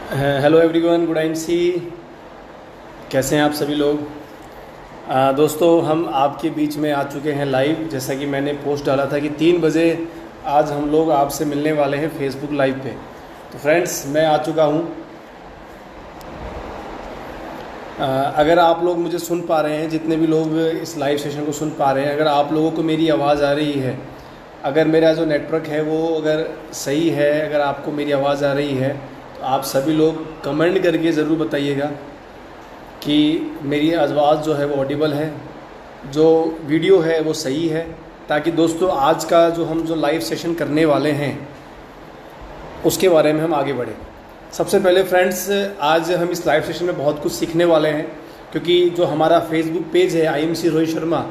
Hello everyone, good I सी। कैसे हैं आप सभी लोग। दोस्तों, हम आपके बीच में आ चुके हैं लाइव। जैसा कि मैंने पोस्ट डाला था कि 3 बजे आज हम लोग आपसे मिलने वाले हैं फेसबुक लाइव पे। तो फ्रेंड्स, मैं आ चुका हूँ। अगर आप लोग मुझे सुन पा रहे हैं, जितने भी लोग इस लाइव सेशन को सुन पा रहे हैं, अगर आप लोगों को मेरी आवाज़ आ रही है, अगर मेरा जो नेटवर्क है वो अगर सही है, अगर आपको मेरी आवाज़ आ रही है, तो आप सभी लोग कमेंट करके ज़रूर बताइएगा कि मेरी आवाज़ जो है वो ऑडिबल है, जो वीडियो है वो सही है। ताकि दोस्तों, आज का जो लाइव सेशन करने वाले हैं उसके बारे में हम आगे बढ़ें। सबसे पहले फ्रेंड्स, आज हम इस लाइव सेशन में बहुत कुछ सीखने वाले हैं, क्योंकि जो हमारा फेसबुक पेज है IMC रोहित शर्मा,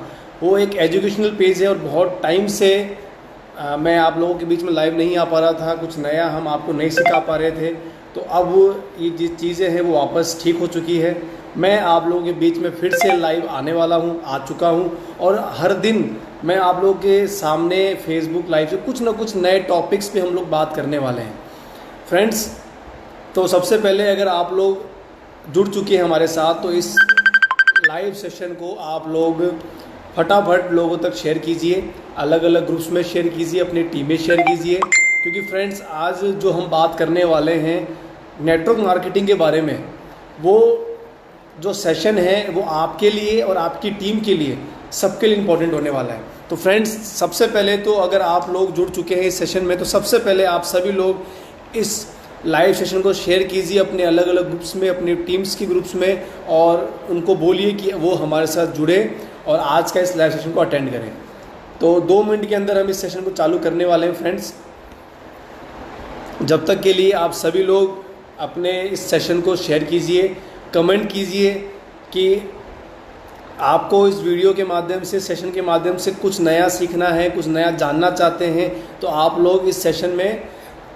वो एक एजुकेशनल पेज है। और बहुत टाइम से मैं आप लोगों के बीच में लाइव नहीं आ पा रहा था, कुछ नया हम आपको नहीं सिखा पा रहे थे। तो अब ये जो चीज़ें हैं वो वापस ठीक हो चुकी है। मैं आप लोगों के बीच में फिर से लाइव आने वाला हूँ, आ चुका हूँ। और हर दिन मैं आप लोगों के सामने फेसबुक लाइव से कुछ ना कुछ नए टॉपिक्स पे हम लोग बात करने वाले हैं फ्रेंड्स। तो सबसे पहले, अगर आप लोग जुड़ चुके हैं हमारे साथ, तो इस लाइव सेशन को आप लोग फटाफट लोगों तक शेयर कीजिए, अलग अलग ग्रुप्स में शेयर कीजिए, अपनी टीम में शेयर कीजिए। क्योंकि फ्रेंड्स, आज जो हम बात करने वाले हैं नेटवर्क मार्केटिंग के बारे में, वो जो सेशन है वो आपके लिए और आपकी टीम के लिए, सबके लिए इम्पोर्टेंट होने वाला है। तो फ्रेंड्स, सबसे पहले तो अगर आप लोग जुड़ चुके हैं इस सेशन में, तो सबसे पहले आप सभी लोग इस लाइव सेशन को शेयर कीजिए अपने अलग अलग ग्रुप्स में, अपनी टीम्स की ग्रुप्स में, और उनको बोलिए कि वो हमारे साथ जुड़े और आज का इस लाइव सेशन को अटेंड करें। तो 2 मिनट के अंदर हम इस सेशन को चालू करने वाले हैं फ्रेंड्स। जब तक के लिए आप सभी लोग अपने इस सेशन को शेयर कीजिए, कमेंट कीजिए कि आपको इस वीडियो के माध्यम से, सेशन के माध्यम से कुछ नया सीखना है, कुछ नया जानना चाहते हैं। तो आप लोग इस सेशन में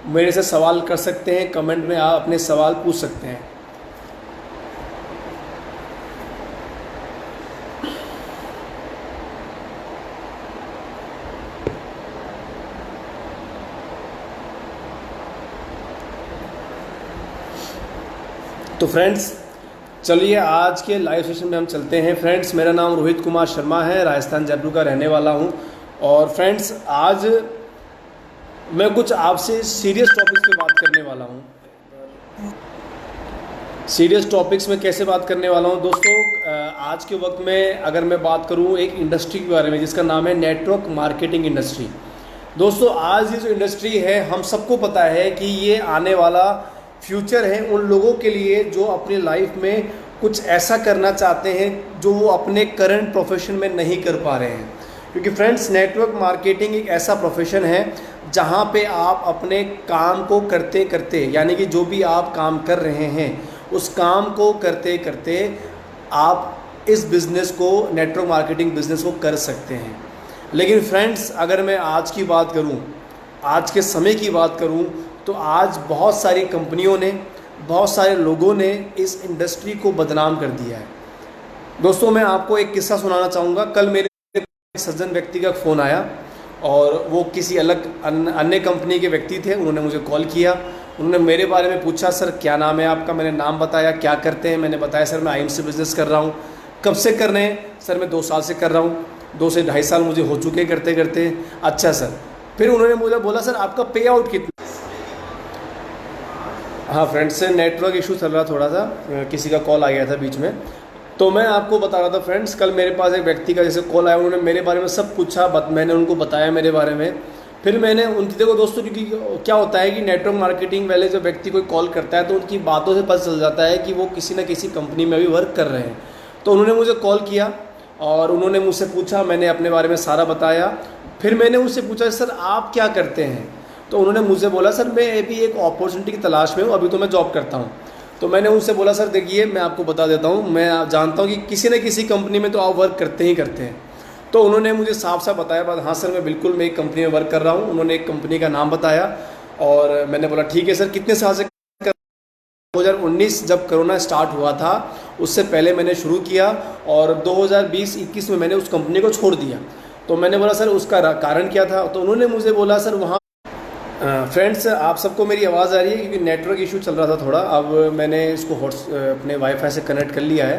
मेरे से सवाल कर सकते हैं, कमेंट में आप अपने सवाल पूछ सकते हैं। तो फ्रेंड्स, चलिए आज के लाइव सेशन में हम चलते हैं। फ्रेंड्स, मेरा नाम रोहित कुमार शर्मा है, राजस्थान जयपुर का रहने वाला हूं। और फ्रेंड्स, आज मैं कुछ आपसे सीरियस टॉपिक्स पे बात करने वाला हूं। सीरियस टॉपिक्स में कैसे बात करने वाला हूं दोस्तों? आज के वक्त में अगर मैं बात करूं एक इंडस्ट्री के बारे में, जिसका नाम है नेटवर्क मार्केटिंग इंडस्ट्री। दोस्तों, आज ये जो इंडस्ट्री है, हम सबको पता है कि ये आने वाला फ्यूचर है उन लोगों के लिए जो अपनी लाइफ में कुछ ऐसा करना चाहते हैं जो वो अपने करंट प्रोफेशन में नहीं कर पा रहे हैं। क्योंकि फ्रेंड्स, नेटवर्क मार्केटिंग एक ऐसा प्रोफेशन है जहाँ पे आप अपने काम को करते करते, यानी कि जो भी आप काम कर रहे हैं उस काम को करते करते आप इस बिज़नेस को, नेटवर्क मार्केटिंग बिज़नेस को कर सकते हैं। लेकिन फ्रेंड्स, अगर मैं आज की बात करूं, आज के समय की बात करूं, तो आज बहुत सारी कंपनियों ने, बहुत सारे लोगों ने इस इंडस्ट्री को बदनाम कर दिया है। दोस्तों, मैं आपको एक किस्सा सुनाना चाहूँगा। कल मेरे सज्जन व्यक्ति का फ़ोन आया और वो किसी अलग अन्य कंपनी के व्यक्ति थे। उन्होंने मुझे कॉल किया, उन्होंने मेरे बारे में पूछा, सर क्या नाम है आपका? मैंने नाम बताया, क्या करते हैं मैंने बताया। सर मैं IMC बिज़नेस कर रहा हूँ। कब से कर रहे हैं? सर मैं 2 साल से कर रहा हूँ, 2 से ढाई साल मुझे हो चुके करते करते। अच्छा सर। फिर उन्होंने मुझे बोला, सर आपका पे आउट कितना? हाँ फ्रेंड्स, से नेटवर्क इशू चल रहा थोड़ा सा, किसी का कॉल आ गया था बीच में। तो मैं आपको बता रहा था फ्रेंड्स, कल मेरे पास एक व्यक्ति का जैसे कॉल आया, उन्होंने मेरे बारे में सब पूछा, मैंने उनको बताया मेरे बारे में। फिर मैंने उनकी, देखो दोस्तों, क्योंकि क्या होता है कि नेटवर्क मार्केटिंग वाले जो व्यक्ति कोई कॉल करता है तो उनकी बातों से पता चल जाता है कि वो किसी न किसी कंपनी में भी वर्क कर रहे हैं। तो उन्होंने मुझे कॉल किया और उन्होंने मुझसे पूछा, मैंने अपने बारे में सारा बताया। फिर मैंने उनसे पूछा, सर आप क्या करते हैं? तो उन्होंने मुझे बोला, सर मैं अभी एक अपॉर्चुनिटी की तलाश में हूँ, अभी तो मैं जॉब करता हूँ। तो मैंने उनसे बोला, सर देखिए मैं आपको बता देता हूँ, मैं जानता हूँ कि किसी न किसी कंपनी में तो आप वर्क करते ही करते हैं। तो उन्होंने मुझे साफ साफ बताया बात, हाँ सर मैं बिल्कुल, मैं एक कंपनी में वर्क कर रहा हूँ। उन्होंने एक कंपनी का नाम बताया और मैंने बोला ठीक है सर, कितने साल से? 2019 जब कोरोना स्टार्ट हुआ था उससे पहले मैंने शुरू किया और 2020-21 में मैंने उस कंपनी को छोड़ दिया। तो मैंने बोला सर उसका कारण क्या था? तो उन्होंने मुझे बोला, सर वहाँ फ्रेंड्स, आप सबको मेरी आवाज़ आ रही है? क्योंकि नेटवर्क इशू चल रहा था थोड़ा। अब मैंने इसको अपने वाईफाई से कनेक्ट कर लिया है,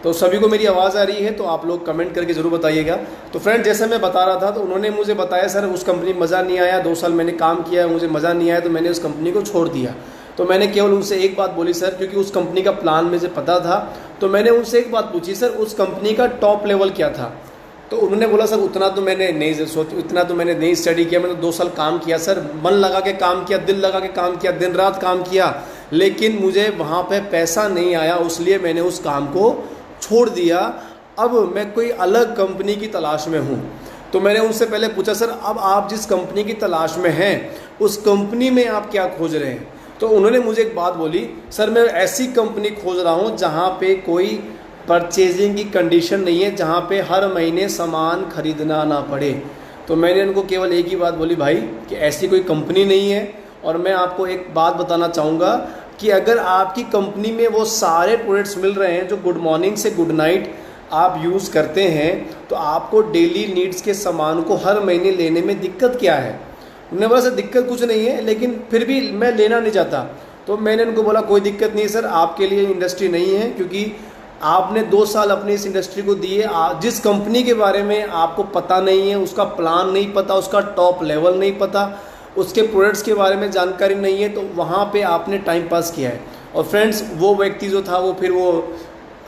तो सभी को मेरी आवाज़ आ रही है, तो आप लोग कमेंट करके ज़रूर बताइएगा। तो फ्रेंड, जैसे मैं बता रहा था, तो उन्होंने मुझे बताया सर उस कंपनी में मज़ा नहीं आया, 2 साल मैंने काम किया, मुझे मज़ा नहीं आया, तो मैंने उस कंपनी को छोड़ दिया। तो मैंने केवल उनसे एक बात बोली सर, क्योंकि उस कंपनी का प्लान मुझे पता था, तो मैंने उनसे एक बात पूछी, सर उस कंपनी का टॉप लेवल क्या था? तो उन्होंने बोला सर उतना तो मैंने नहीं सोचा, इतना तो मैंने नहीं स्टडी किया, मैंने 2 साल काम किया सर, मन लगा के काम किया, दिल लगा के काम किया, दिन रात काम किया, लेकिन मुझे वहाँ पे पैसा नहीं आया, इसलिए मैंने उस काम को छोड़ दिया। अब मैं कोई अलग कंपनी की तलाश में हूँ। तो मैंने उनसे पहले पूछा सर अब आप जिस कंपनी की तलाश में हैं उस कंपनी में आप क्या खोज रहे हैं? तो उन्होंने मुझे एक बात बोली, सर मैं ऐसी कंपनी खोज रहा हूँ जहाँ पे कोई परचेजिंग की कंडीशन नहीं है, जहाँ पे हर महीने सामान खरीदना ना पड़े। तो मैंने उनको केवल एक ही बात बोली, भाई कि ऐसी कोई कंपनी नहीं है। और मैं आपको एक बात बताना चाहूँगा कि अगर आपकी कंपनी में वो सारे प्रोडक्ट्स मिल रहे हैं जो गुड मॉर्निंग से गुड नाइट आप यूज़ करते हैं, तो आपको डेली नीड्स के सामान को हर महीने लेने में दिक्कत क्या है? उन्होंने बोला सर दिक्कत कुछ नहीं है, लेकिन फिर भी मैं लेना नहीं चाहता। तो मैंने उनको बोला कोई दिक्कत नहीं है सर, आपके लिए इंडस्ट्री नहीं है, क्योंकि आपने 2 साल अपनी इस इंडस्ट्री को दिए, जिस कंपनी के बारे में आपको पता नहीं है, उसका प्लान नहीं पता, उसका टॉप लेवल नहीं पता, उसके प्रोडक्ट्स के बारे में जानकारी नहीं है, तो वहाँ पे आपने टाइम पास किया है। और फ्रेंड्स, वो व्यक्ति जो था वो फिर वो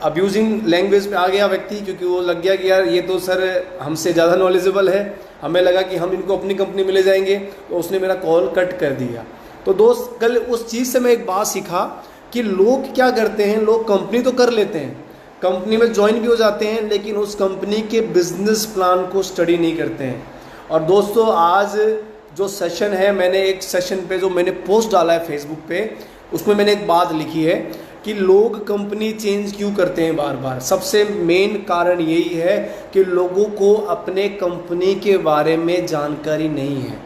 अब्यूजिंग लैंग्वेज पे आ गया व्यक्ति, क्योंकि वो लग गया कि यार ये तो सर हमसे ज़्यादा नॉलेजेबल है, हमें लगा कि हम इनको अपनी कंपनी में ले जाएंगे, तो उसने मेरा कॉल कट कर दिया। तो दोस्त, कल उस चीज़ से मैं एक बात सीखा कि लोग क्या करते हैं, लोग कंपनी तो कर लेते हैं, कंपनी में ज्वाइन भी हो जाते हैं, लेकिन उस कंपनी के बिजनेस प्लान को स्टडी नहीं करते हैं। और दोस्तों, आज जो सेशन है, मैंने एक सेशन पे जो मैंने पोस्ट डाला है फेसबुक पे, उसमें मैंने एक बात लिखी है कि लोग कंपनी चेंज क्यों करते हैं बार बार। सबसे मेन कारण यही है कि लोगों को अपने कंपनी के बारे में जानकारी नहीं है,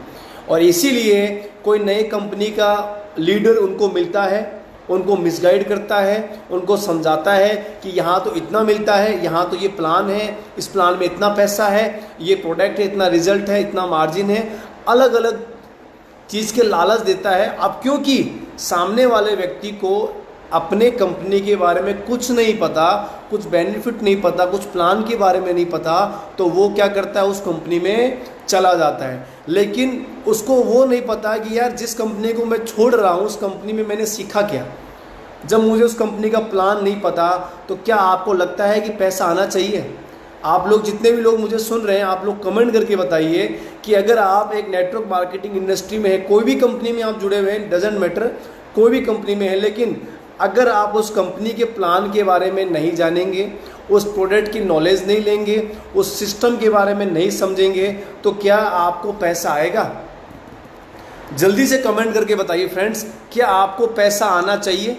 और इसीलिए कोई नए कंपनी का लीडर उनको मिलता है, उनको मिसगाइड करता है, उनको समझाता है कि यहाँ तो इतना मिलता है, यहाँ तो ये प्लान है, इस प्लान में इतना पैसा है, ये प्रोडक्ट है, इतना रिजल्ट है, इतना मार्जिन है, अलग अलग चीज़ के लालच देता है। अब क्योंकि सामने वाले व्यक्ति को अपने कंपनी के बारे में कुछ नहीं पता, कुछ बेनिफिट नहीं पता, कुछ प्लान के बारे में नहीं पता, तो वो क्या करता है, उस कंपनी में चला जाता है। लेकिन उसको वो नहीं पता कि यार जिस कंपनी को मैं छोड़ रहा हूँ उस कंपनी में मैंने सीखा क्या। जब मुझे उस कंपनी का प्लान नहीं पता, तो क्या आपको लगता है कि पैसा आना चाहिए? आप लोग जितने भी लोग मुझे सुन रहे हैं, आप लोग कमेंट करके बताइए कि अगर आप एक नेटवर्क मार्केटिंग इंडस्ट्री में है, कोई भी कंपनी में आप जुड़े हुए हैं, डजेंट मैटर, कोई भी कंपनी में है, लेकिन अगर आप उस कंपनी के प्लान के बारे में नहीं जानेंगे, उस प्रोडक्ट की नॉलेज नहीं लेंगे, उस सिस्टम के बारे में नहीं समझेंगे, तो क्या आपको पैसा आएगा? जल्दी से कमेंट करके बताइए फ्रेंड्स, क्या आपको पैसा आना चाहिए?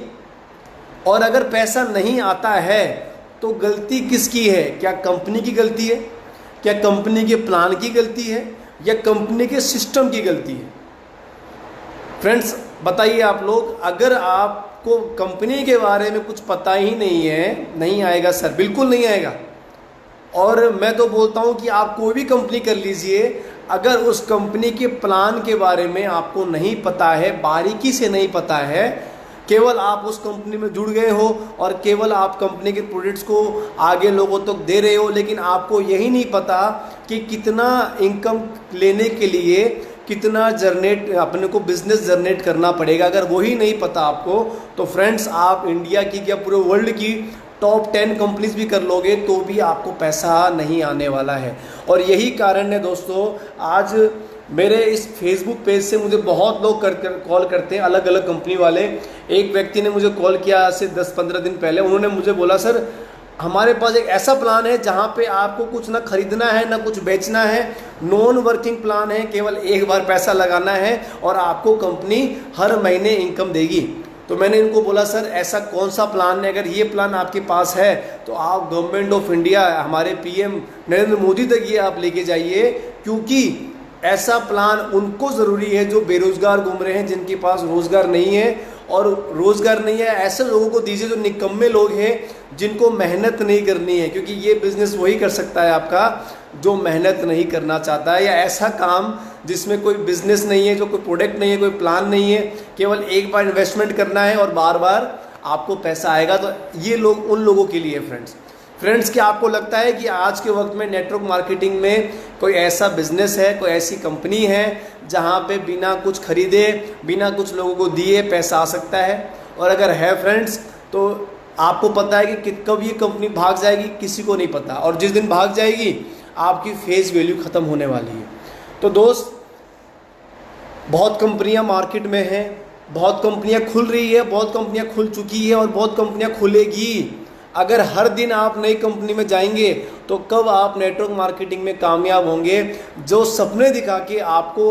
और अगर पैसा नहीं आता है तो गलती किसकी है? क्या कंपनी की गलती है? क्या कंपनी के प्लान की गलती है? या कंपनी के सिस्टम की गलती है? फ्रेंड्स बताइए आप लोग, अगर आपको कंपनी के बारे में कुछ पता ही नहीं है, नहीं आएगा सर, बिल्कुल नहीं आएगा। और मैं तो बोलता हूँ कि आप कोई भी कंपनी कर लीजिए, अगर उस कंपनी के प्लान के बारे में आपको नहीं पता है, बारीकी से नहीं पता है, केवल आप उस कंपनी में जुड़ गए हो और केवल आप कंपनी के प्रोडक्ट्स को आगे लोगों तक दे रहे हो, लेकिन आपको यही नहीं पता कि कितना इनकम लेने के लिए कितना अपने को बिजनेस जनरेट करना पड़ेगा, अगर वही नहीं पता आपको, तो फ्रेंड्स आप इंडिया की क्या पूरे वर्ल्ड की टॉप 10 कंपनीज भी कर लोगे तो भी आपको पैसा नहीं आने वाला है। और यही कारण है दोस्तों, आज मेरे इस फेसबुक पेज से मुझे बहुत लोग कॉल करते हैं, अलग अलग कंपनी वाले। एक व्यक्ति ने मुझे कॉल किया आज से 10-15 दिन पहले, उन्होंने मुझे बोला सर हमारे पास एक ऐसा प्लान है जहाँ पे आपको कुछ ना खरीदना है ना कुछ बेचना है, नॉन वर्किंग प्लान है, केवल एक बार पैसा लगाना है और आपको कंपनी हर महीने इनकम देगी। तो मैंने इनको बोला सर ऐसा कौन सा प्लान है, अगर ये प्लान आपके पास है तो आप गवर्नमेंट ऑफ इंडिया, हमारे पीएम नरेंद्र मोदी तक ये आप लेके जाइए, क्योंकि ऐसा प्लान उनको ज़रूरी है जो बेरोज़गार घूम रहे हैं, जिनके पास रोज़गार नहीं है। और रोज़गार नहीं है ऐसे लोगों को दीजिए जो निकम्मे लोग हैं, जिनको मेहनत नहीं करनी है, क्योंकि ये बिज़नेस वही कर सकता है आपका जो मेहनत नहीं करना चाहता है, या ऐसा काम जिसमें कोई बिजनेस नहीं है, जो कोई प्रोडक्ट नहीं है, कोई प्लान नहीं है, केवल एक बार इन्वेस्टमेंट करना है और बार बार आपको पैसा आएगा, तो ये लोग उन लोगों के लिए फ्रेंड्स क्या आपको लगता है कि आज के वक्त में नेटवर्क मार्केटिंग में कोई ऐसा बिजनेस है, कोई ऐसी कंपनी है जहां पे बिना कुछ खरीदे, बिना कुछ लोगों को दिए पैसा आ सकता है? और अगर है फ्रेंड्स, तो आपको पता है कि कब ये कंपनी भाग जाएगी? किसी को नहीं पता, और जिस दिन भाग जाएगी आपकी फेस वैल्यू ख़त्म होने वाली है। तो दोस्त, बहुत कंपनियां मार्केट में हैं, बहुत कंपनियां खुल रही है, बहुत कंपनियां खुल चुकी है और बहुत कंपनियां खुलेगी। अगर हर दिन आप नई कंपनी में जाएंगे तो कब आप नेटवर्क मार्केटिंग में कामयाब होंगे? जो सपने दिखा के आपको,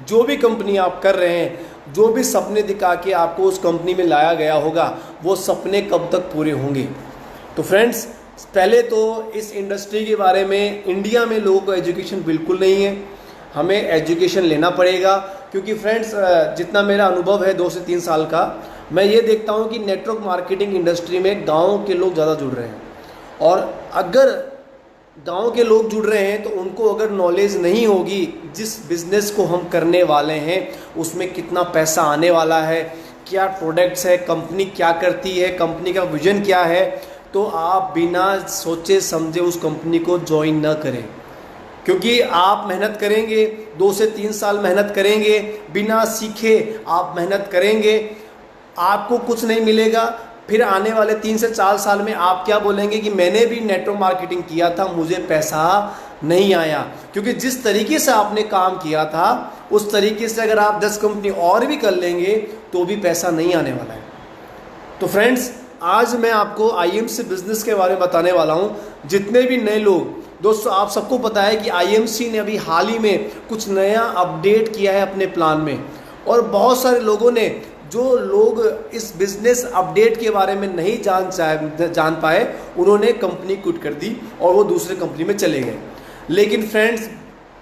जो भी कंपनी आप कर रहे हैं, जो भी सपने दिखा के आपको उस कंपनी में लाया गया होगा, वो सपने कब तक पूरे होंगे? तो फ्रेंड्स, पहले तो इस इंडस्ट्री के बारे में इंडिया में लोगों को एजुकेशन बिल्कुल नहीं है। हमें एजुकेशन लेना पड़ेगा, क्योंकि फ्रेंड्स जितना मेरा अनुभव है 2 से 3 साल का, मैं ये देखता हूँ कि नेटवर्क मार्केटिंग इंडस्ट्री में गाँव के लोग ज़्यादा जुड़ रहे हैं। और अगर गांव के लोग जुड़ रहे हैं तो उनको अगर नॉलेज नहीं होगी जिस बिज़नेस को हम करने वाले हैं उसमें कितना पैसा आने वाला है, क्या प्रोडक्ट्स है, कंपनी क्या करती है, कंपनी का विजन क्या है, तो आप बिना सोचे समझे उस कंपनी को ज्वाइन न करें। क्योंकि आप मेहनत करेंगे, 2 से 3 साल मेहनत करेंगे, बिना सीखे आप मेहनत करेंगे, आपको कुछ नहीं मिलेगा। फिर आने वाले 3 से 4 साल में आप क्या बोलेंगे कि मैंने भी नेटवर्क मार्केटिंग किया था, मुझे पैसा नहीं आया। क्योंकि जिस तरीके से आपने काम किया था उस तरीके से अगर आप 10 कंपनी और भी कर लेंगे तो भी पैसा नहीं आने वाला है। तो फ्रेंड्स, आज मैं आपको आईएमसी बिजनेस के बारे में बताने वाला हूँ। जितने भी नए लोग, दोस्तों आप सबको पता है कि आईएमसी ने अभी हाल ही में कुछ नया अपडेट किया है अपने प्लान में, और बहुत सारे लोगों ने, जो लोग इस बिज़नेस अपडेट के बारे में नहीं जान पाए, उन्होंने कंपनी क्विट कर दी और वो दूसरे कंपनी में चले गए। लेकिन फ्रेंड्स,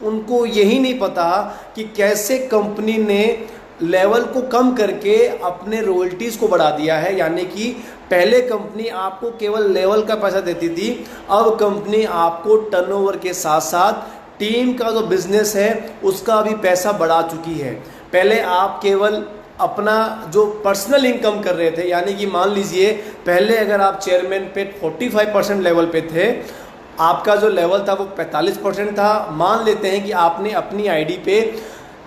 उनको यही नहीं पता कि कैसे कंपनी ने लेवल को कम करके अपने रॉयल्टीज़ को बढ़ा दिया है। यानी कि पहले कंपनी आपको केवल लेवल का पैसा देती थी, अब कंपनी आपको टर्नओवर के साथ साथ टीम का जो बिज़नेस है उसका भी पैसा बढ़ा चुकी है। पहले आप केवल अपना जो पर्सनल इनकम कर रहे थे, यानी कि मान लीजिए पहले अगर आप चेयरमैन पे 45% लेवल पे थे, आपका जो लेवल था वो 45% था। मान लेते हैं कि आपने अपनी आईडी पे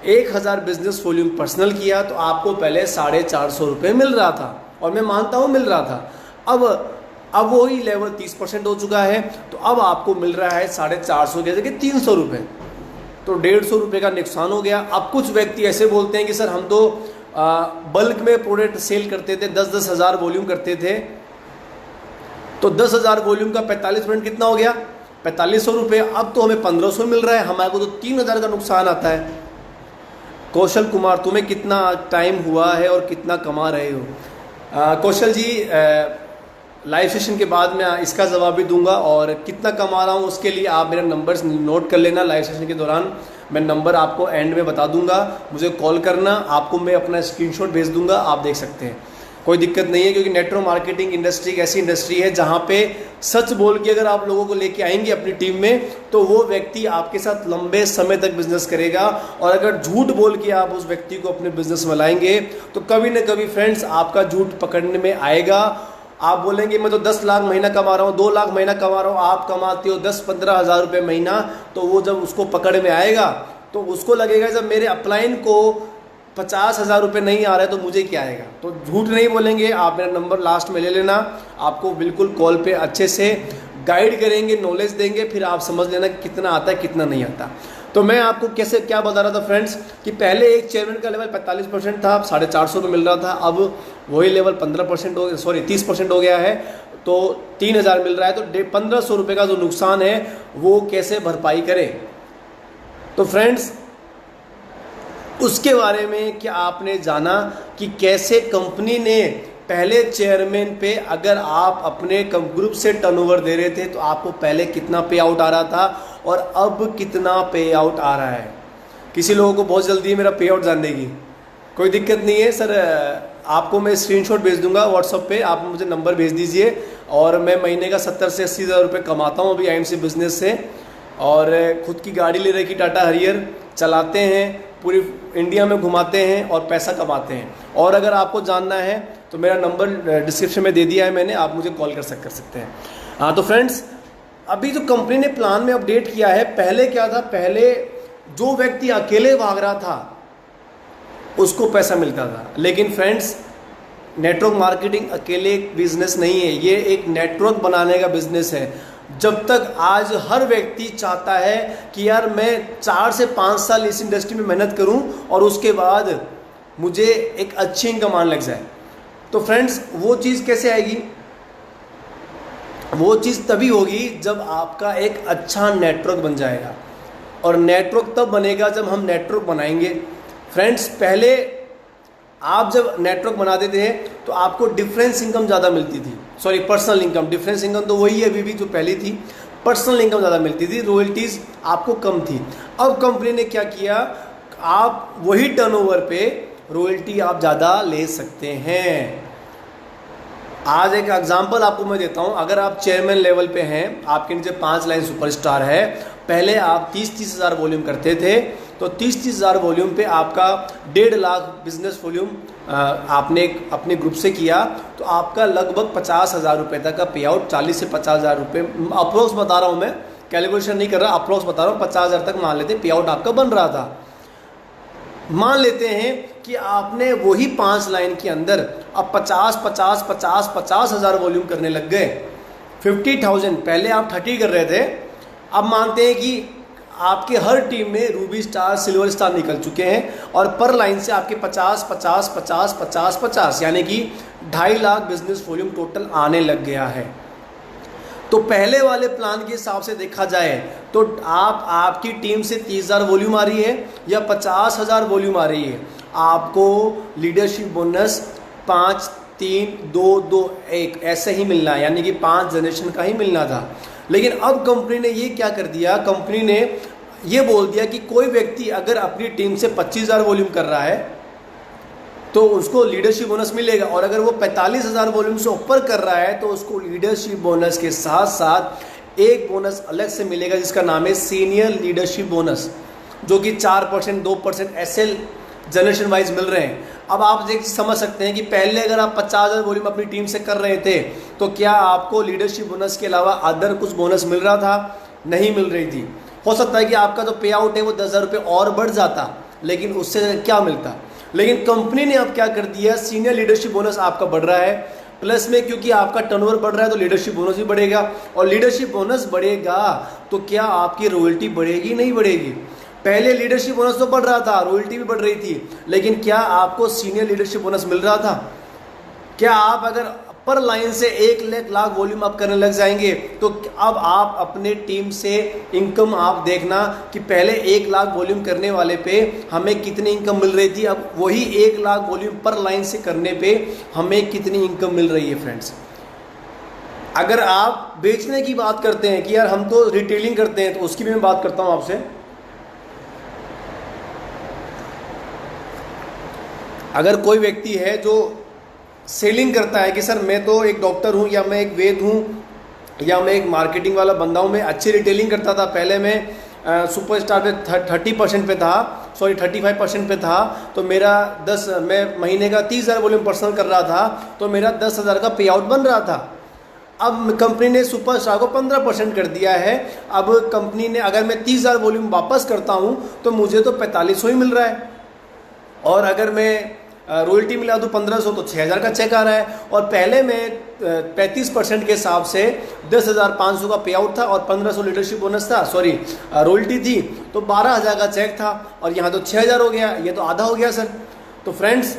1000 बिजनेस वॉल्यूम पर्सनल किया तो आपको पहले 450 रुपये मिल रहा था, और मैं मानता हूँ मिल रहा था। अब वही लेवल 30% हो चुका है, तो अब आपको मिल रहा है 450 की जगह 300 रुपये, तो 150 रुपये का नुकसान हो गया। अब कुछ व्यक्ति ऐसे बोलते हैं कि सर हम तो बल्क में प्रोडक्ट सेल करते थे, 10-10 हज़ार वॉल्यूम करते थे, तो 10,000 वॉल्यूम का 45% कितना हो गया? 4500 रुपये। अब तो हमें 1500 मिल रहा है, हमारे को तो 3000 का नुकसान आता है। कौशल कुमार, तुम्हें कितना टाइम हुआ है और कितना कमा रहे हो? कौशल जी, लाइव सेशन के बाद मैं इसका जवाब भी दूंगा, और कितना कमा रहा हूँ उसके लिए आप मेरा नंबर नोट कर लेना। लाइव सेशन के दौरान मैं नंबर आपको एंड में बता दूंगा, मुझे कॉल करना, आपको मैं अपना स्क्रीनशॉट भेज दूंगा, आप देख सकते हैं, कोई दिक्कत नहीं है। क्योंकि नेटवर्क मार्केटिंग इंडस्ट्री एक ऐसी इंडस्ट्री है जहाँ पे सच बोल के अगर आप लोगों को लेके आएंगे अपनी टीम में तो वो व्यक्ति आपके साथ लंबे समय तक बिजनेस करेगा, और अगर झूठ बोल के आप उस व्यक्ति को अपने बिजनेस में लाएंगे तो कभी ना कभी फ्रेंड्स आपका झूठ पकड़ने में आएगा। आप बोलेंगे मैं तो 10 लाख महीना कमा रहा हूँ, 2 लाख महीना कमा रहा हूँ, आप कमाते हो 10-15 हज़ार रुपये महीना, तो वो जब उसको पकड़ में आएगा तो उसको लगेगा जब मेरे अपलाइन को 50,000 रुपये नहीं आ रहे तो मुझे क्या आएगा। तो झूठ नहीं बोलेंगे। आप मेरा नंबर लास्ट में ले लेना, आपको बिल्कुल कॉल पे अच्छे से गाइड करेंगे, नॉलेज देंगे, फिर आप समझ लेना कितना आता है कितना नहीं आता। तो मैं आपको कैसे क्या बता रहा था फ्रेंड्स कि पहले एक चेयरमैन का लेवल 45% था, 450 रुपये मिल रहा था, अब वही लेवल 15% हो, 30% हो गया है, तो 3000 मिल रहा है। तो 1500 रुपये का जो नुकसान है वो कैसे भरपाई करें? तो फ्रेंड्स, उसके बारे में क्या आपने जाना कि कैसे कंपनी ने पहले चेयरमैन पे अगर आप अपने ग्रुप से टर्नओवर दे रहे थे तो आपको पहले कितना पे आउट आ रहा था और अब कितना पे आउट आ रहा है। किसी लोगों को बहुत जल्दी है मेरा पे आउट जानने की, कोई दिक्कत नहीं है सर, आपको मैं स्क्रीनशॉट भेज दूंगा व्हाट्सएप पे, आप मुझे नंबर भेज दीजिए। और मैं महीने का 70 से 80 हज़ार रुपये कमाता हूँ अभी आईएमसी बिजनेस से, और खुद की गाड़ी ले रखी टाटा हरियर, चलाते हैं, पूरी इंडिया में घुमाते हैं और पैसा कमाते हैं। और अगर आपको जानना है तो मेरा नंबर डिस्क्रिप्शन में दे दिया है मैंने, आप मुझे कॉल कर सकते हैं। हाँ तो फ्रेंड्स, अभी जो कंपनी ने प्लान में अपडेट किया है, पहले क्या था, पहले जो व्यक्ति अकेले भाग रहा था उसको पैसा मिलता था। लेकिन फ्रेंड्स, नेटवर्क मार्केटिंग अकेले एक बिजनेस नहीं है, ये एक नेटवर्क बनाने का बिजनेस है। जब तक आज हर व्यक्ति चाहता है कि यार मैं 4 से 5 साल इस इंडस्ट्री में मेहनत करूं और उसके बाद मुझे एक अच्छी इनकम आने लग जाए, तो फ्रेंड्स वो चीज़ कैसे आएगी? वो चीज़ तभी होगी जब आपका एक अच्छा नेटवर्क बन जाएगा। और नेटवर्क तब बनेगा जब हम नेटवर्क बनाएंगे। फ्रेंड्स, पहले आप जब नेटवर्क बनाते थे तो आपको डिफरेंस इनकम ज़्यादा मिलती थी, sorry personal income, difference income तो वही है अभी भी जो पहली थी, पर्सनल इनकम ज़्यादा मिलती थी, रॉयल्टीज़ आपको कम थी। अब कंपनी ने क्या किया, आप वही टर्नओवर पे रॉयल्टी आप ज़्यादा ले सकते हैं। आज एक एग्जांपल आपको मैं देता हूं, अगर आप चेयरमैन लेवल पे हैं, आपके नीचे 5 लाइन सुपरस्टार है, पहले आप 30-30 हज़ार वॉल्यूम करते थे, तो 30-30 हज़ार वॉल्यूम पे आपका 1.5 लाख बिजनेस वॉल्यूम आपने अपने ग्रुप से किया, तो आपका लगभग 50,000 रुपये तक का पे आउट, 40 से 50,000 रुपये अप्रोक्स बता रहा हूँ मैं, कैलकुलेशन नहीं कर रहा, अप्रोक्स बता रहा हूँ, 50,000 तक मान लेते पे आउट आपका बन रहा था। मान लेते हैं कि आपने वही 5 लाइन के अंदर अब 50 हज़ार वॉल्यूम करने लग गए, 50,000, पहले आप 30 कर रहे थे, अब मानते हैं कि आपके हर टीम में रूबी स्टार, सिल्वर स्टार निकल चुके हैं और पर लाइन से आपके 50 यानी कि 2.5 लाख बिजनेस वॉल्यूम टोटल आने लग गया है। तो पहले वाले प्लान के हिसाब से देखा जाए तो आपकी टीम से 30,000 वॉल्यूम आ रही है या 50,000 वॉल्यूम आ रही है, आपको लीडरशिप बोनस 5, 3, 2, 2, 1 ऐसे ही मिलना है, यानी कि 5 जनरेशन का ही मिलना था। लेकिन अब कंपनी ने ये क्या कर दिया, कंपनी ने ये बोल दिया कि कोई व्यक्ति अगर अपनी टीम से 25,000 वॉल्यूम कर रहा है तो उसको लीडरशिप बोनस मिलेगा, और अगर वो 45,000 वॉल्यूम से ऊपर कर रहा है तो उसको लीडरशिप बोनस के साथ साथ एक बोनस अलग से मिलेगा जिसका नाम है सीनियर लीडरशिप बोनस, जो कि 4%, 2% ऐसे जनरेशन वाइज मिल रहे हैं। अब आप एक समझ सकते हैं कि पहले अगर आप 50,000 वॉल्यूम अपनी टीम से कर रहे थे तो क्या आपको लीडरशिप बोनस के अलावा अदर कुछ बोनस मिल रहा था? नहीं मिल रही थी। हो सकता है कि आपका जो पे आउट है वो 10,000 रुपये और बढ़ जाता, लेकिन उससे क्या मिलता? लेकिन कंपनी ने अब क्या कर दिया, सीनियर लीडरशिप बोनस आपका बढ़ रहा है, प्लस में क्योंकि आपका टर्नओवर बढ़ रहा है तो लीडरशिप बोनस भी बढ़ेगा, और लीडरशिप बोनस बढ़ेगा तो क्या आपकी रॉयल्टी बढ़ेगी? नहीं बढ़ेगी। पहले लीडरशिप बोनस तो बढ़ रहा था, रॉयल्टी भी बढ़ रही थी, लेकिन क्या आपको सीनियर लीडरशिप बोनस मिल रहा था? क्या आप अगर पर लाइन से 1 लाख वॉल्यूम आप करने लग जाएंगे तो अब आप अपने टीम से इनकम आप देखना कि पहले 1 लाख वॉल्यूम करने वाले पे हमें कितनी इनकम मिल रही थी, अब वही 1 लाख वॉल्यूम पर लाइन से करने पे हमें कितनी इनकम मिल रही है। फ्रेंड्स, अगर आप बेचने की बात करते हैं कि यार हम तो रिटेलिंग करते हैं, तो उसकी भी मैं बात करता हूं आपसे। अगर कोई व्यक्ति है जो सेलिंग करता है कि सर मैं तो एक डॉक्टर हूँ, या मैं एक वेद हूँ, या मैं एक मार्केटिंग वाला बंदा हूँ, मैं अच्छी रिटेलिंग करता था, पहले मैं सुपरस्टार पे 30% पे था, सॉरी 35% पे था, तो मेरा मैं महीने का 30,000 वॉल्यूम पर्सनल कर रहा था, तो मेरा 10,000 का पे आउट बन रहा था। अब कंपनी ने सुपरस्टार को 15% कर दिया है। अब कंपनी ने, अगर मैं 30,000 वॉल्यूम वापस करता हूँ तो मुझे तो 4500 ही मिल रहा है, और अगर मैं रॉयल्टी मिला तो 1500, तो 6,000 का चेक आ रहा है। और पहले में 35% के हिसाब से 10,500 का पे आउट था और 1500 लीडरशिप बोनस था, सॉरी रॉयल्टी थी, तो 12,000 का चेक था, और यहाँ तो 6,000 हो गया, ये तो आधा हो गया सर। तो फ्रेंड्स,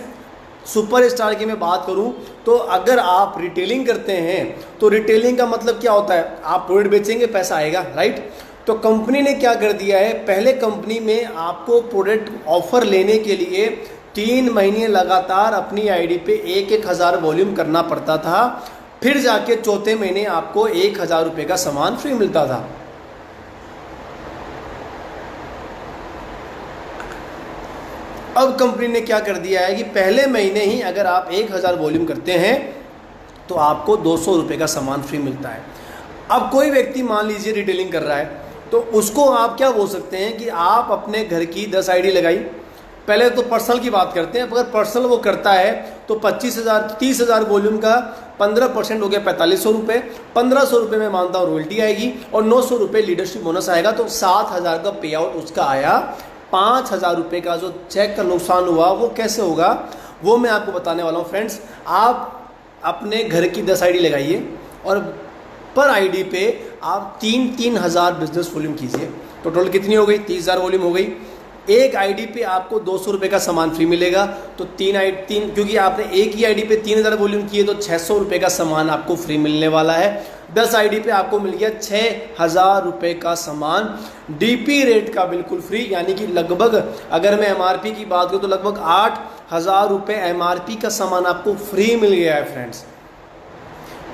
सुपर स्टार की मैं बात करूं तो अगर आप रिटेलिंग करते हैं तो रिटेलिंग का मतलब क्या होता है, आप प्रोडक्ट बेचेंगे, पैसा आएगा, राइट। तो कंपनी ने क्या कर दिया है, पहले कंपनी में आपको प्रोडक्ट ऑफर लेने के लिए 3 महीने लगातार अपनी आईडी पे 1-1 हज़ार वॉल्यूम करना पड़ता था, फिर जाके चौथे महीने आपको 1,000 रुपये का सामान फ्री मिलता था। अब कंपनी ने क्या कर दिया है कि पहले महीने ही अगर आप 1,000 वॉल्यूम करते हैं तो तो आपको 200 रुपये का सामान फ्री मिलता है। अब कोई व्यक्ति मान लीजिए रिटेलिंग कर रहा है तो उसको आप क्या बोल सकते हैं कि आप अपने घर की 10 आईडी लगाई। पहले तो पर्सनल की बात करते हैं, अगर पर्सनल वो करता है तो 25,000 30,000 वॉल्यूम का 15% हो गया 4500 रुपये, 1500 रुपये में मानता हूँ रॉयल्टी आएगी और 900 रुपये लीडरशिप बोनस आएगा, तो 7,000 का पे आउट उसका आया। 5,000 रुपये का जो चेक का नुकसान हुआ वो कैसे होगा वो मैं आपको बताने वाला हूँ फ्रेंड्स। आप अपने घर की 10 आईडी लगाइए और पर आईडी पे आप 3,000 बिजनेस वॉल्यूम कीजिए, तो टोटल कितनी हो गई? 30,000 वॉल्यूम हो गई। एक आईडी पे आपको 200 रुपये का सामान फ्री मिलेगा, तो तीन क्योंकि आपने एक ही आईडी पे 3,000 वॉल्यूम किए तो 600 रुपये का सामान आपको फ्री मिलने वाला है। 10 आईडी पे आपको मिल गया 6,000 रुपये का सामान डीपी रेट का बिल्कुल फ्री, यानी कि लगभग अगर मैं एमआरपी की बात करूँ तो लगभग 8,000 रुपये एमआरपी का सामान आपको फ्री मिल गया है फ्रेंड्स।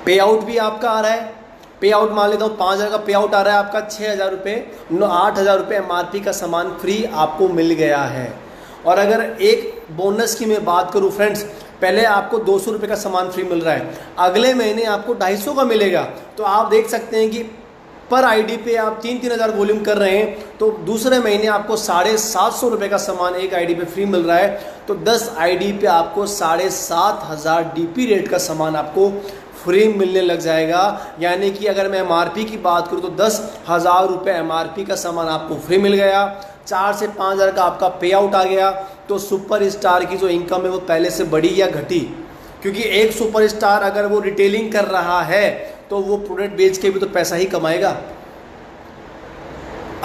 पे आउट भी आपका आ रहा है, पे आउट मान लेता हूँ 5,000 का पे आउट आ रहा है आपका, 6,000 रुपये 8,000 रुपये एमआरपी का सामान फ्री आपको मिल गया है। और अगर एक बोनस की मैं बात करूँ फ्रेंड्स, पहले आपको 200 रुपये का सामान फ्री मिल रहा है, अगले महीने आपको 250 का मिलेगा। तो आप देख सकते हैं कि पर आईडी पे आप 3,000 वॉल्यूम कर रहे हैं तो दूसरे महीने आपको 750 रुपये का सामान एक आईडी पे फ्री मिल रहा है, तो 10 आईडी पे आपको 7,500 डीपी रेट का सामान आपको फ्री मिलने लग जाएगा। यानी कि अगर मैं एमआरपी की बात करूं तो 10,000 रुपये एमआरपी का सामान आपको फ्री मिल गया, 4 से 5,000 का आपका पे आउट आ गया। तो सुपर स्टार की जो इनकम है वो पहले से बढ़ी या घटी? क्योंकि एक सुपर स्टार अगर वो रिटेलिंग कर रहा है तो वो प्रोडक्ट बेच के भी तो पैसा ही कमाएगा।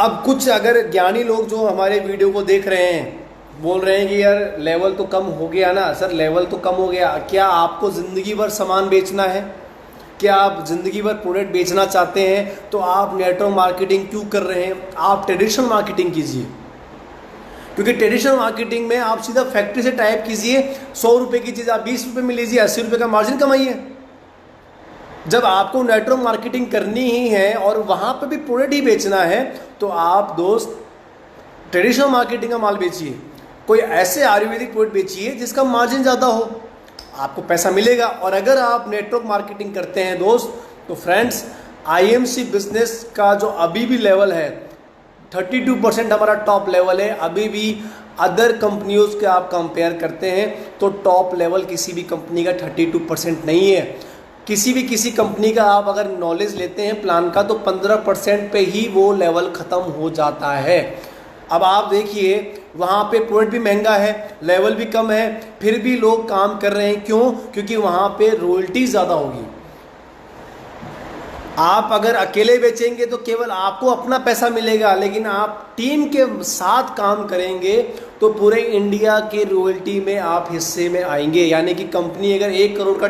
अब कुछ अगर ज्ञानी लोग जो हमारे वीडियो को देख रहे हैं बोल रहे हैं कि यार लेवल तो कम हो गया ना। सर लेवल तो कम हो गया, क्या आपको ज़िंदगी भर सामान बेचना है? क्या आप ज़िंदगी भर प्रोडक्ट बेचना चाहते हैं? तो आप नेटवर्क मार्केटिंग क्यों कर रहे हैं? आप ट्रेडिशनल मार्केटिंग कीजिए, क्योंकि ट्रेडिशनल मार्केटिंग में आप सीधा फैक्ट्री से टाइप कीजिए, 100 रुपये की चीज़ आप 20 रुपये में लीजिए, 80 रुपये का मार्जिन कमाइए। जब आपको नेटवर्क मार्केटिंग करनी ही है और वहाँ पर भी प्रोडक्ट ही बेचना है तो आप दोस्त ट्रेडिशनल मार्केटिंग का माल बेचिए, कोई ऐसे आयुर्वेदिक प्रोडक्ट बेचिए जिसका मार्जिन ज़्यादा हो, आपको पैसा मिलेगा। और अगर आप नेटवर्क मार्केटिंग करते हैं दोस्त तो फ्रेंड्स आईएमसी बिजनेस का जो अभी भी लेवल है 32% हमारा टॉप लेवल है। अभी भी अदर कंपनियों के आप कंपेयर करते हैं तो टॉप लेवल किसी भी कंपनी का 32% नहीं है। किसी कंपनी का आप अगर नॉलेज लेते हैं प्लान का तो 15% पे ही वो लेवल ख़त्म हो जाता है। अब आप देखिए वहाँ पे प्रोडक्ट भी महंगा है, लेवल भी कम है, फिर भी लोग काम कर रहे हैं। क्यों? क्योंकि वहाँ पे रॉयल्टी ज़्यादा होगी। आप अगर अकेले बेचेंगे तो केवल आपको अपना पैसा मिलेगा, लेकिन आप टीम के साथ काम करेंगे तो पूरे इंडिया के रॉयल्टी में आप हिस्से में आएंगे। यानी कि कंपनी अगर 1 करोड़ का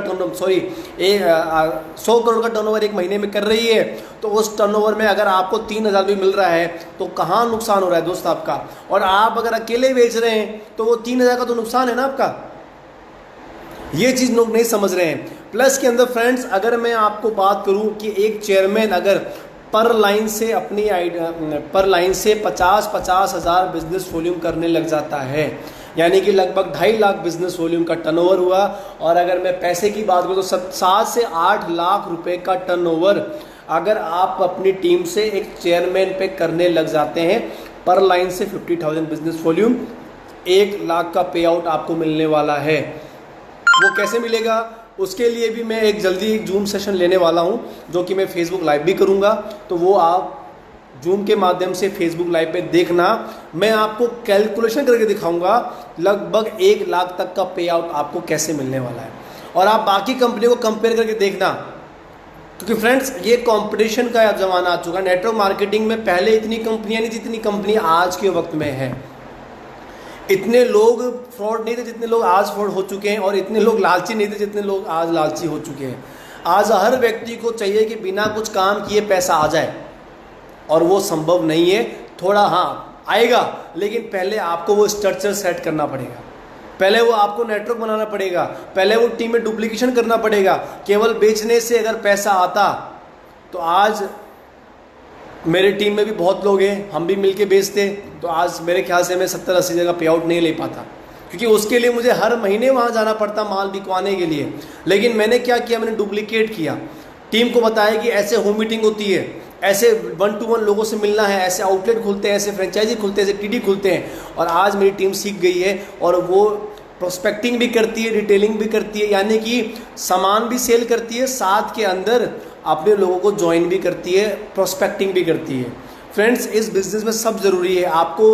100 करोड़ का टर्नओवर एक महीने में कर रही है तो उस टर्नओवर में अगर आपको 3,000 भी मिल रहा है तो कहाँ नुकसान हो रहा है दोस्त आपका? और आप अगर अकेले बेच रहे हैं तो वो 3,000 का तो नुकसान है ना आपका। ये चीज़ लोग नहीं समझ रहे हैं। प्लस के अंदर फ्रेंड्स अगर मैं आपको बात करूं कि एक चेयरमैन अगर पर लाइन से 50 हज़ार बिजनेस वॉल्यूम करने लग जाता है, यानी कि लगभग 2.5 लाख बिजनेस वॉल्यूम का टर्नओवर हुआ। और अगर मैं पैसे की बात करूं तो 7 से 8 लाख रुपए का टर्नओवर अगर आप अपनी टीम से एक चेयरमैन पे करने लग जाते हैं पर लाइन से 50,000 बिजनेस वॉल्यूम, 1 लाख का पे आउट आपको मिलने वाला है। वो कैसे मिलेगा? उसके लिए भी मैं एक जल्दी एक जूम सेशन लेने वाला हूं जो कि मैं फेसबुक लाइव भी करूंगा, तो वो आप जूम के माध्यम से फेसबुक लाइव पे देखना। मैं आपको कैलकुलेशन करके दिखाऊंगा लगभग 1 लाख तक का पे आउट आपको कैसे मिलने वाला है। और आप बाकी कंपनी को कंपेयर करके देखना, क्योंकि फ्रेंड्स ये कंपटीशन का ज़माना आ चुका है। नेटवर्क मार्केटिंग में पहले इतनी कंपनियाँ नहीं जितनी कंपनी आज के वक्त में है। इतने लोग फ्रॉड नहीं थे जितने लोग आज फ्रॉड हो चुके हैं, और इतने लोग लालची नहीं थे जितने लोग आज लालची हो चुके हैं। आज हर व्यक्ति को चाहिए कि बिना कुछ काम किए पैसा आ जाए, और वो संभव नहीं है। थोड़ा हाँ आएगा, लेकिन पहले आपको वो स्ट्रक्चर सेट करना पड़ेगा, पहले वो आपको नेटवर्क बनाना पड़ेगा, पहले वो टीम में डुप्लीकेशन करना पड़ेगा। केवल बेचने से अगर पैसा आता तो आज मेरे टीम में भी बहुत लोग हैं, हम भी मिलके बेचते तो आज मेरे ख्याल से मैं 70-80 जगह पे आउट नहीं ले पाता, क्योंकि उसके लिए मुझे हर महीने वहाँ जाना पड़ता माल बिकवाने के लिए। लेकिन मैंने क्या किया, मैंने डुप्लीकेट किया, टीम को बताया कि ऐसे होम मीटिंग होती है, ऐसे 1-to-1 लोगों से मिलना है, ऐसे आउटलेट खुलते हैं, ऐसे फ्रेंचाइजी खुलते हैं, ऐसे टीडी खुलते हैं। और आज मेरी टीम सीख गई है और वो प्रोस्पेक्टिंग भी करती है, रिटेलिंग भी करती है, यानी कि सामान भी सेल करती है, साथ के अंदर अपने लोगों को ज्वाइन भी करती है, प्रोस्पेक्टिंग भी करती है। फ्रेंड्स, इस बिज़नेस में सब ज़रूरी है। आपको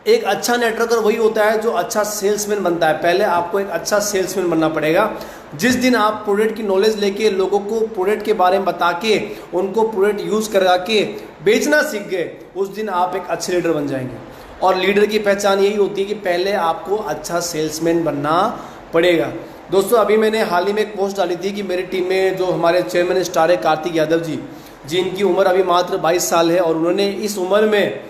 एक अच्छा नेटवर्कर वही होता है जो अच्छा सेल्समैन बनता है। पहले आपको एक अच्छा सेल्समैन बनना पड़ेगा। जिस दिन आप प्रोडक्ट की नॉलेज लेके लोगों को प्रोडक्ट के बारे में बता के उनको प्रोडक्ट यूज़ करा के बेचना सीख गए, उस दिन आप एक अच्छे लीडर बन जाएंगे। और लीडर की पहचान यही होती है कि पहले आपको अच्छा सेल्समैन बनना पड़ेगा। दोस्तों, अभी मैंने हाल ही में एक पोस्ट डाली थी कि मेरी टीम में जो हमारे चेयरमैन स्टार है कार्तिक यादव जी, जिनकी उम्र अभी मात्र 22 साल है, और उन्होंने इस उम्र में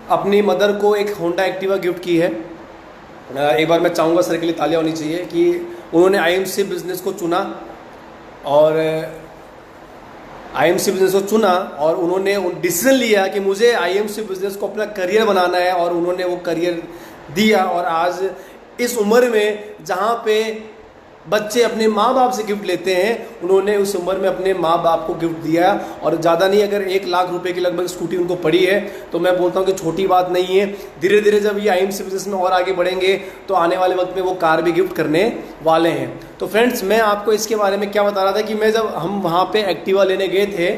अपनी मदर को एक होंडा एक्टिवा गिफ्ट की है। एक बार मैं चाहूँगा सर के लिए तालियां होनी चाहिए कि उन्होंने आईएमसी बिज़नेस को चुना, और आईएमसी बिज़नेस को चुना और उन्होंने डिसीजन लिया कि मुझे आईएमसी बिज़नेस को अपना करियर बनाना है, और उन्होंने वो करियर दिया। और आज इस उम्र में जहाँ पे बच्चे अपने माँ बाप से गिफ्ट लेते हैं, उन्होंने उस उम्र में अपने माँ बाप को गिफ्ट दिया। और ज़्यादा नहीं, अगर 1 लाख रुपए की लगभग स्कूटी उनको पड़ी है, तो मैं बोलता हूँ कि छोटी बात नहीं है। धीरे धीरे जब ये आईएमसी बिज़नेस में और आगे बढ़ेंगे तो आने वाले वक्त में वो कार भी गिफ्ट करने वाले हैं। तो फ्रेंड्स, मैं आपको इसके बारे में क्या बता रहा था कि मैं जब हम वहाँ पर एक्टिवा लेने गए थे,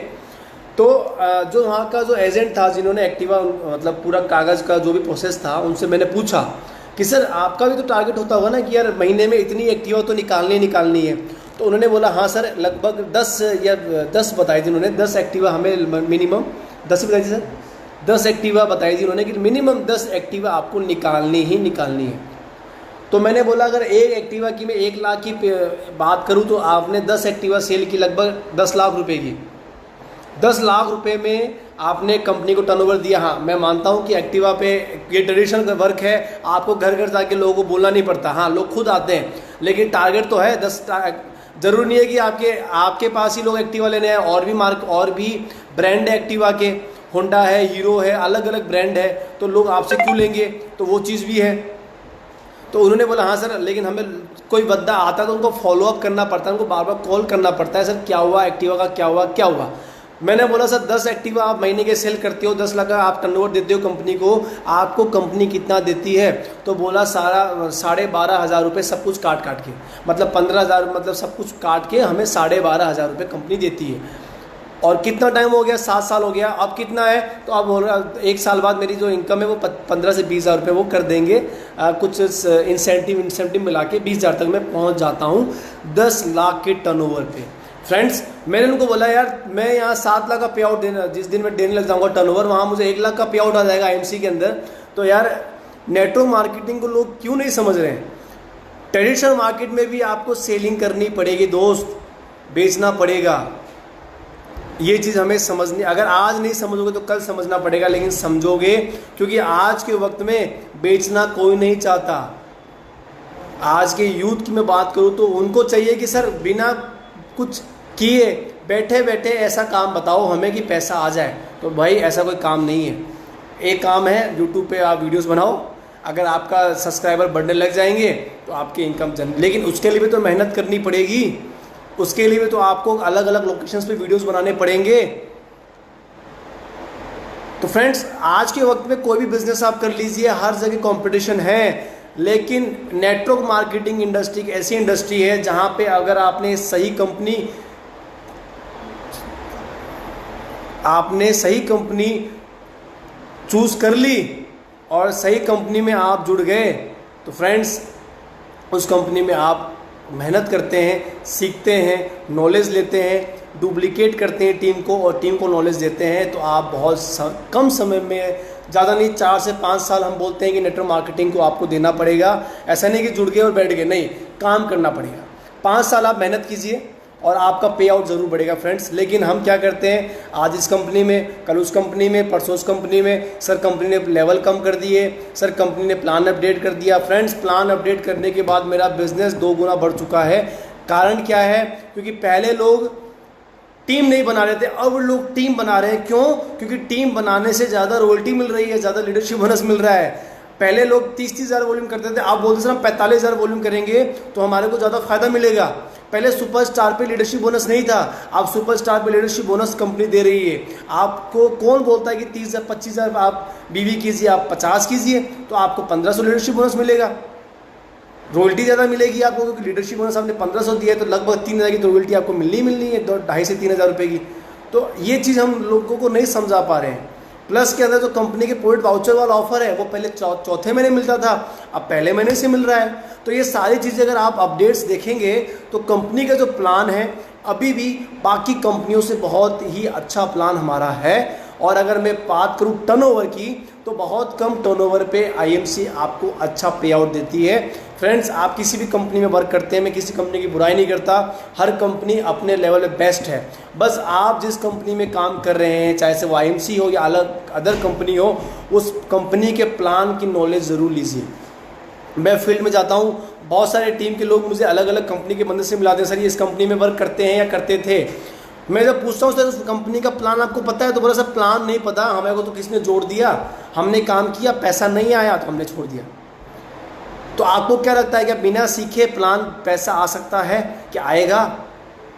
तो जो वहाँ का जो एजेंट था, जिन्होंने एक्टिवा मतलब पूरा कागज़ का जो भी प्रोसेस था, उनसे मैंने पूछा कि सर आपका भी तो टारगेट होता होगा ना कि यार महीने में इतनी एक्टिवा तो निकालनी है। तो उन्होंने बोला हाँ सर, लगभग 10 बताई थी उन्होंने, 10 एक्टिवा हमें मिनिमम 10 बताई थी सर, 10 एक्टिवा बताई थी उन्होंने कि मिनिमम 10 एक्टिवा आपको निकालनी है। तो मैंने बोला अगर एक एक्टिवा की मैं 1 लाख की बात करूँ तो आपने 10 एक्टिवा सेल की लगभग 10 लाख रुपये की, 10 लाख रुपए में आपने कंपनी को टर्नओवर दिया। हाँ, मैं मानता हूँ कि एक्टिवा पे ये ट्रेडिशनल वर्क है, आपको घर घर जाके लोगों को बोलना नहीं पड़ता। हाँ, लोग खुद आते हैं, लेकिन टारगेट तो है 10। जरूरी नहीं है कि आपके पास ही लोग एक्टिवा लेने आए, और भी ब्रांड है एक्टिवा के, होंडा है, हीरो है, अलग अलग ब्रांड है, तो लोग आपसे क्यों लेंगे, तो वो चीज़ भी है। तो उन्होंने बोला हाँ सर, लेकिन हमें कोई बंदा आता तो उनको फॉलोअप करना पड़ता है, उनको बार बार कॉल करना पड़ता है, सर क्या हुआ एक्टिवा का, क्या हुआ। मैंने बोला सर 10 एक्टिवा आप महीने के सेल करते हो, 10 लाख का आप टर्नओवर देते हो कंपनी को, आपको कंपनी कितना देती है? तो बोला सारा 12,500 रुपये सब कुछ काट के, मतलब 15,000, मतलब सब कुछ काट के हमें 12,500 रुपये कंपनी देती है। और कितना टाइम हो गया? 7 साल हो गया। अब कितना है? तो अब बोल रहा 1 साल बाद मेरी जो इनकम है वो 15 से 20,000 रुपये वो कर देंगे, कुछ इंसेंटिव मिला के 20,000 तक मैं पहुँच जाता हूँ 10 लाख के टर्नओवर पे। फ्रेंड्स, मैंने उनको बोला यार मैं यहाँ 7 लाख का पे आउट देना, जिस दिन मैं देने लग जाऊँगा टर्नओवर, वहाँ मुझे 1 लाख का पे आउट आ जाएगा आईएमसी के अंदर। तो यार नेटवर्क मार्केटिंग को लोग क्यों नहीं समझ रहे हैं? ट्रेडिशनल मार्केट में भी आपको सेलिंग करनी पड़ेगी दोस्त, बेचना पड़ेगा। ये चीज़ हमें समझनी, अगर आज नहीं समझोगे तो कल समझना पड़ेगा, लेकिन समझोगे, क्योंकि आज के वक्त में बेचना कोई नहीं चाहता। आज के यूथ की मैं बात करूँ तो उनको चाहिए कि सर बिना कुछ किए बैठे बैठे ऐसा काम बताओ हमें कि पैसा आ जाए। तो भाई ऐसा कोई काम नहीं है। एक काम है, यूट्यूब पे आप वीडियोस बनाओ, अगर आपका सब्सक्राइबर बढ़ने लग जाएंगे तो आपकी इनकम लेकिन उसके लिए भी तो मेहनत करनी पड़ेगी, उसके लिए भी तो आपको अलग अलग लोकेशंस पे वीडियोस बनाने पड़ेंगे। तो फ्रेंड्स, आज के वक्त में कोई भी बिजनेस आप कर लीजिए, हर जगह कंपटीशन है, लेकिन नेटवर्क मार्केटिंग इंडस्ट्री एक ऐसी इंडस्ट्री है जहां पे अगर आपने सही कंपनी चूज कर ली और सही कंपनी में आप जुड़ गए, तो फ्रेंड्स उस कंपनी में आप मेहनत करते हैं, सीखते हैं, नॉलेज लेते हैं, डुप्लीकेट करते हैं टीम को और टीम को नॉलेज देते हैं, तो आप बहुत कम समय में, ज़्यादा नहीं 4 से 5 साल हम बोलते हैं कि नेटवर्क मार्केटिंग को आपको देना पड़ेगा। ऐसा नहीं कि जुड़ गए और बैठ गए, नहीं, काम करना पड़ेगा। 5 साल आप मेहनत कीजिए और आपका पे आउट ज़रूर बढ़ेगा फ्रेंड्स। लेकिन हम क्या करते हैं, आज इस कंपनी में, कल उस कंपनी में, परसों उस कंपनी में, सर कंपनी ने लेवल कम कर दिए, सर कंपनी ने प्लान अपडेट कर दिया। फ्रेंड्स, प्लान अपडेट करने के बाद मेरा बिजनेस 2 गुना बढ़ चुका है। कारण क्या है? क्योंकि पहले लोग टीम नहीं बना रहे थे, अब लोग टीम बना रहे हैं। क्यों? क्योंकि टीम बनाने से ज़्यादा रॉयल्टी मिल रही है, ज़्यादा लीडरशिप बोनस मिल रहा है। पहले लोग 30,000 वॉल्यूम करते थे, आप बोलते सर हम 45,000 वॉल्यूम करेंगे तो हमारे को ज़्यादा फायदा मिलेगा। पहले सुपरस्टार पे लीडरशिप बोनस नहीं था, अब सुपरस्टार पे लीडरशिप बोनस कंपनी दे रही है। आपको कौन बोलता है कि 30,000 25,000 आप बीवी कीजिए, आप 50 कीजिए तो आपको 1,500 लीडरशिप बोनस मिलेगा, रॉयल्टी ज़्यादा मिलेगी आपको, क्योंकि लीडरशिप बोनस आपने 1,500 दिया है तो लगभग 3,000 की तो रॉयल्टी आपको मिलनी है, 2,500 से 3,000 रुपये की। तो ये चीज़ हम लोगों को नहीं समझा पा रहे हैं। प्लस के अंदर जो कंपनी के प्रोडक्ट वाउचर वाला ऑफर है वो पहले चौथे महीने मिलता था, अब पहले महीने से मिल रहा है। तो ये सारी चीज़ें अगर आप अपडेट्स देखेंगे तो कंपनी का जो प्लान है अभी भी बाकी कंपनियों से बहुत ही अच्छा प्लान हमारा है। और अगर मैं बात करूँ टर्नओवर की तो बहुत कम टर्नओवर पे आईएमसी आपको अच्छा पे आउट देती है। फ्रेंड्स, आप किसी भी कंपनी में वर्क करते हैं, मैं किसी कंपनी की बुराई नहीं करता, हर कंपनी अपने लेवल पे बेस्ट है। बस आप जिस कंपनी में काम कर रहे हैं, चाहे से वो आईएमसी हो या अलग अदर कंपनी हो, उस कंपनी के प्लान की नॉलेज ज़रूर लीजिए। मैं फील्ड में जाता हूँ, बहुत सारे टीम के लोग मुझे अलग अलग कंपनी के बंदे से मिलाते हैं, सर ये इस कंपनी में वर्क करते हैं या करते थे। मैं जब पूछता हूँ सर उस कंपनी का प्लान आपको पता है, तो बोला सर प्लान नहीं पता, हमें को तो किसने जोड़ दिया, हमने काम किया, पैसा नहीं आया तो हमने छोड़ दिया। तो आपको क्या लगता है कि बिना सीखे प्लान पैसा आ सकता है? क्या आएगा?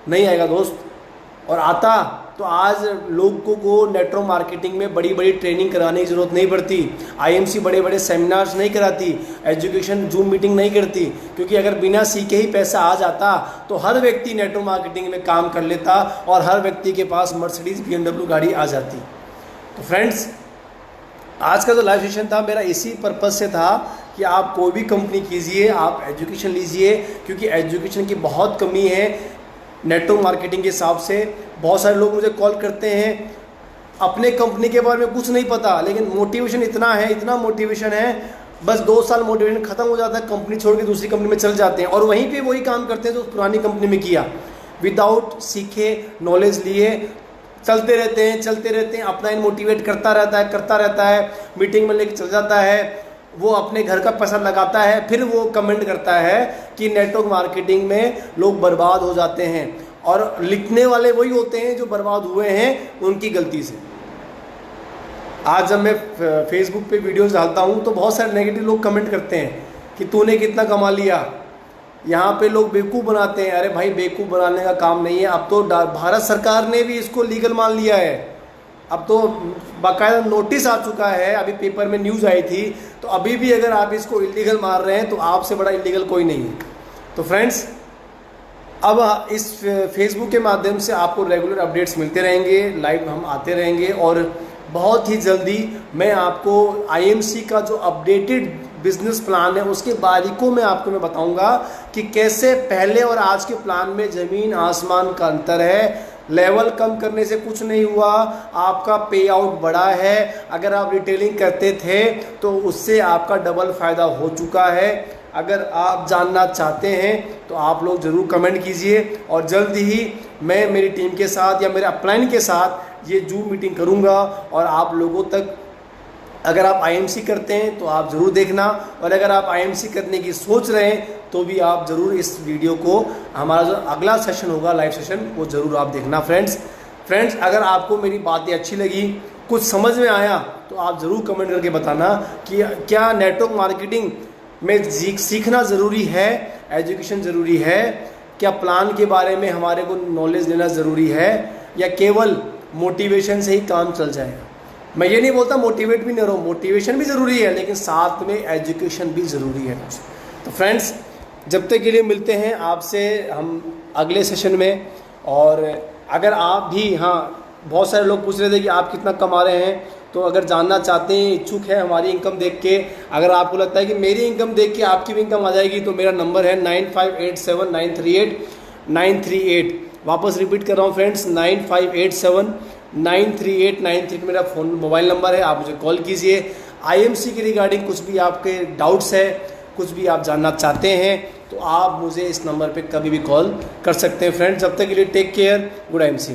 नहीं आएगा दोस्त। और आता तो आज लोगों को नेटवर्क मार्केटिंग में बड़ी बड़ी ट्रेनिंग कराने की ज़रूरत नहीं पड़ती, आईएमसी बड़े बड़े सेमिनार्स नहीं कराती, एजुकेशन जूम मीटिंग नहीं करती, क्योंकि अगर बिना सीखे ही पैसा आ जाता तो हर व्यक्ति नेटवर्क मार्केटिंग में काम कर लेता और हर व्यक्ति के पास मर्सिडीज BMW गाड़ी आ जाती। तो फ्रेंड्स, आज का जो लाइव सेशन था मेरा इसी पर्पज़ से था कि आप कोई भी कंपनी कीजिए, आप एजुकेशन लीजिए, क्योंकि एजुकेशन की बहुत कमी है नेटवर्क मार्केटिंग के हिसाब से। बहुत सारे लोग मुझे कॉल करते हैं, अपने कंपनी के बारे में कुछ नहीं पता, लेकिन मोटिवेशन इतना है, इतना मोटिवेशन है, बस 2 साल मोटिवेशन ख़त्म हो जाता है, कंपनी छोड़ के दूसरी कंपनी में चल जाते हैं और वहीं पे वही काम करते हैं जो पुरानी कंपनी में किया, विदाउट सीखे, नॉलेज लिए चलते रहते हैं, अपना इन मोटिवेट करता रहता है, मीटिंग में लेके चल जाता है, वो अपने घर का पैसा लगाता है, फिर वो कमेंट करता है कि नेटवर्क मार्केटिंग में लोग बर्बाद हो जाते हैं। और लिखने वाले वही होते हैं जो बर्बाद हुए हैं उनकी गलती से। आज जब मैं फेसबुक पे वीडियोस डालता हूँ तो बहुत सारे नेगेटिव लोग कमेंट करते हैं कि तूने कितना कमा लिया, यहाँ पे लोग बेवकूफ़ बनाते हैं। अरे भाई, बेवकूफ़ बनाने का काम नहीं है, अब तो भारत सरकार ने भी इसको लीगल मान लिया है, अब तो बाकायदा नोटिस आ चुका है, अभी पेपर में न्यूज़ आई थी। तो अभी भी अगर आप इसको इलीगल मार रहे हैं तो आपसे बड़ा इलीगल कोई नहीं है। तो फ्रेंड्स, अब इस फेसबुक के माध्यम से आपको रेगुलर अपडेट्स मिलते रहेंगे, लाइव हम आते रहेंगे और बहुत ही जल्दी मैं आपको आईएमसी का जो अपडेटेड बिजनेस प्लान है उसके बारीकों में आपको मैं बताऊंगा कि कैसे पहले और आज के प्लान में ज़मीन आसमान का अंतर है। लेवल कम करने से कुछ नहीं हुआ, आपका पे आउट बढ़ा है। अगर आप रिटेलिंग करते थे तो उससे आपका डबल फ़ायदा हो चुका है। अगर आप जानना चाहते हैं तो आप लोग ज़रूर कमेंट कीजिए और जल्द ही मैं मेरी टीम के साथ या मेरे अपलाइन के साथ ये जूम मीटिंग करूँगा और आप लोगों तक, अगर आप आईएमसी करते हैं तो आप ज़रूर देखना, और अगर आप आईएमसी करने की सोच रहे हैं तो भी आप ज़रूर इस वीडियो को, हमारा जो अगला सेशन होगा लाइव सेशन, वो ज़रूर आप देखना। फ्रेंड्स, अगर आपको मेरी बातें अच्छी लगी, कुछ समझ में आया तो आप ज़रूर कमेंट करके बताना कि क्या नेटवर्क मार्केटिंग में सीखना ज़रूरी है, एजुकेशन ज़रूरी है, क्या प्लान के बारे में हमारे को नॉलेज लेना ज़रूरी है, या केवल मोटिवेशन से ही काम चल जाएगा। मैं ये नहीं बोलता मोटिवेट भी नहीं रहो, मोटिवेशन भी ज़रूरी है, लेकिन साथ में एजुकेशन भी ज़रूरी है। तो फ्रेंड्स, जब तक के लिए मिलते हैं आपसे हम अगले सेशन में। और अगर आप भी, हाँ, बहुत सारे लोग पूछ रहे थे कि आप कितना कमा रहे हैं, तो अगर जानना चाहते हैं, इच्छुक है हमारी इनकम देख के, अगर आपको लगता है कि मेरी इनकम देख के आपकी भी इनकम आ जाएगी, तो मेरा नंबर है 9587938938। वापस रिपीट कर रहा हूँ फ्रेंड्स, 9587938938 मेरा फ़ोन मोबाइल नंबर है, आप मुझे कॉल कीजिए। आईएमसी के रिगार्डिंग कुछ भी आपके डाउट्स है, कुछ भी आप जानना चाहते हैं तो आप मुझे इस नंबर पे कभी भी कॉल कर सकते हैं। फ्रेंड्स, जब तक के लिए टेक केयर, गुड आईएमसी।